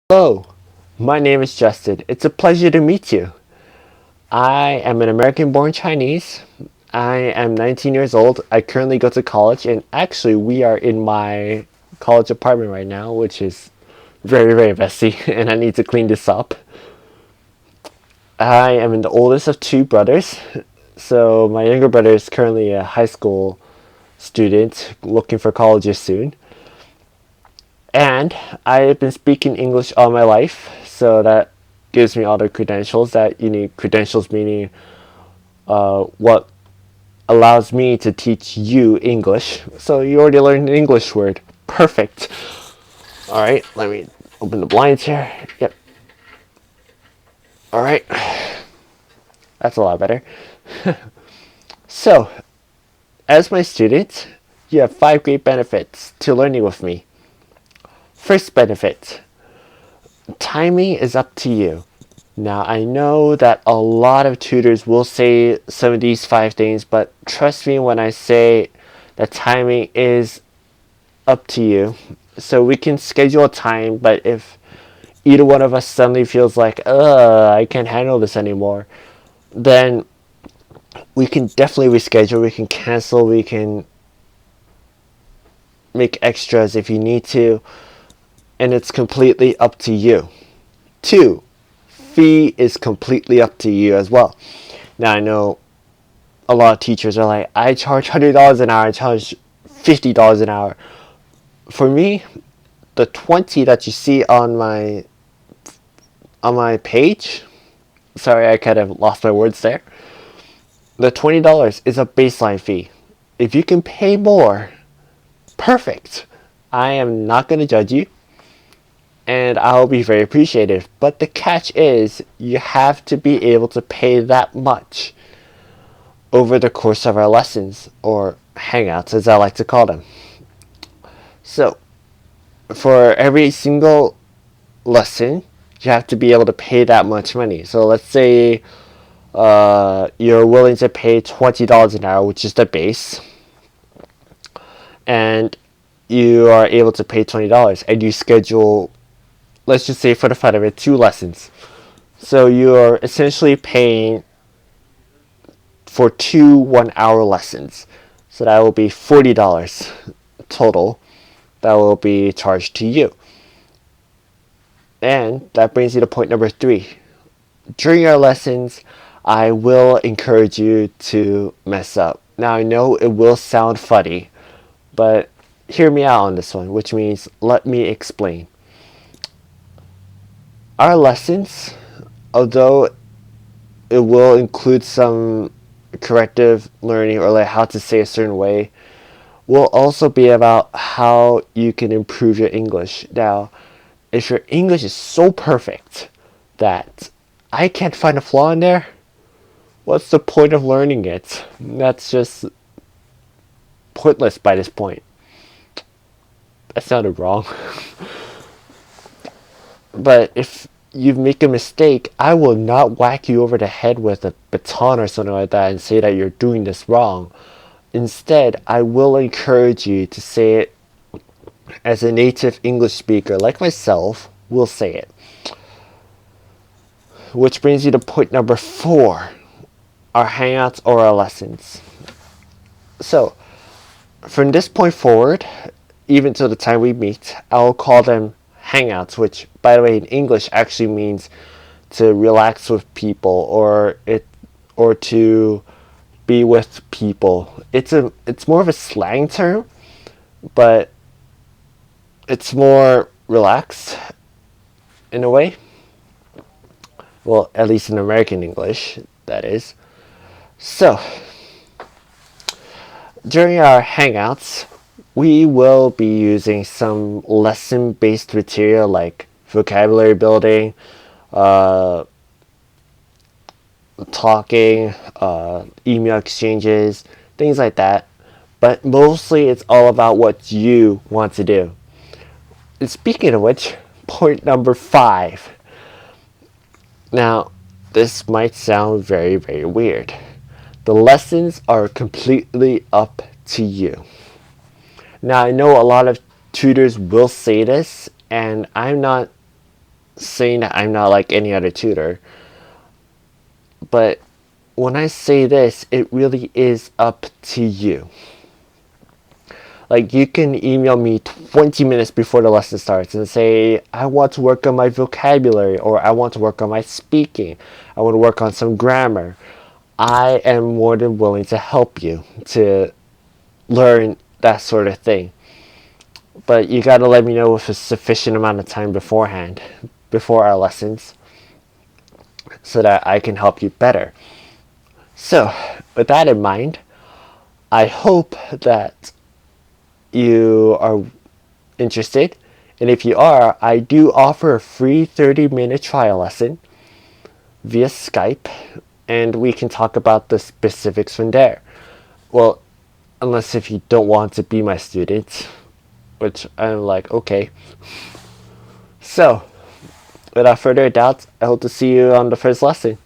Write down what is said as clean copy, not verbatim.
Hello, my name is Justin. It's a pleasure to meet you. I am an American born Chinese. I am 19 years old. I currently go to college, and actually, we are in my college apartment right now, which is very, very messy, and I need to clean this up. I am the oldest of two brothers, so my younger brother is currently a high school student looking for colleges soon. And I've been speaking English all my life, so that gives me all the credentials that you need. Credentials meaning what allows me to teach you English. So you already learned an English word. Perfect. All right, let me open the blinds here. Yep. All right, that's a lot better. So, as my student, you have 5 great benefits to learning with me. First benefit, timing is up to you. Now, I know that a lot of tutors will say some of these 5 things, but trust me when I say that timing is up to you. So we can schedule a time, but if either one of us suddenly feels like, I can't handle this anymore, then we can definitely reschedule, we can cancel, we can make extras if you need to, and it's completely up to you. Two, fee is completely up to you as well. Now I know a lot of teachers are like, I charge $100 an hour, I charge $50 an hour. For me, the 20 that you see on my page, sorry, I kind of lost my words there. The $20 is a baseline fee. If you can pay more, perfect. I am not going to judge you, and I'll be very appreciative. But the catch is, you have to be able to pay that much over the course of our lessons, or hangouts as I like to call them. So, for every single lesson, you have to be able to pay that much money. So let's say you're willing to pay $20 an hour, which is the base, and you are able to pay $20, and you schedule, let's just say for the fun of it, 2 lessons. So you are essentially paying for 2 1-hour lessons. So that will be $40 total that will be charged to you. And that brings you to point number 3. During our lessons, I will encourage you to mess up. Now I know it will sound funny, but hear me out on this one, which means let me explain. Our lessons, although it will include some corrective learning or like how to say a certain way, will also be about how you can improve your English. Now, if your English is so perfect that I can't find a flaw in there, what's the point of learning it? That's just pointless by this point. That sounded wrong. But if you make a mistake, I will not whack you over the head with a baton or something like that and say that you're doing this wrong. Instead, I will encourage you to say it as a native English speaker like myself will say it. Which brings you to point number 4, our hangouts or our lessons. So, from this point forward, even till the time we meet, I'll call them hangouts, which, by the way, in English actually means to relax with people, or to be with people. It's more of a slang term, but it's more relaxed in a way. Well, at least in American English, that is. So, during our hangouts, we will be using some lesson-based material like vocabulary building, talking, email exchanges, things like that. But mostly it's all about what you want to do. And speaking of which, point number 5. Now, this might sound very, very weird. The lessons are completely up to you. Now, I know a lot of tutors will say this, and I'm not saying that I'm not like any other tutor. But when I say this, it really is up to you. Like, you can email me 20 minutes before the lesson starts and say, I want to work on my vocabulary, or I want to work on my speaking. I want to work on some grammar. I am more than willing to help you to learn that sort of thing. But you gotta let me know with a sufficient amount of time beforehand, before our lessons, so that I can help you better. So, with that in mind, I hope that you are interested. And if you are, I do offer a free 30-minute trial lesson via Skype, and we can talk about the specifics from there. Well, unless if you don't want to be my student, which I'm like, okay. So, without further doubt, I hope to see you on the first lesson.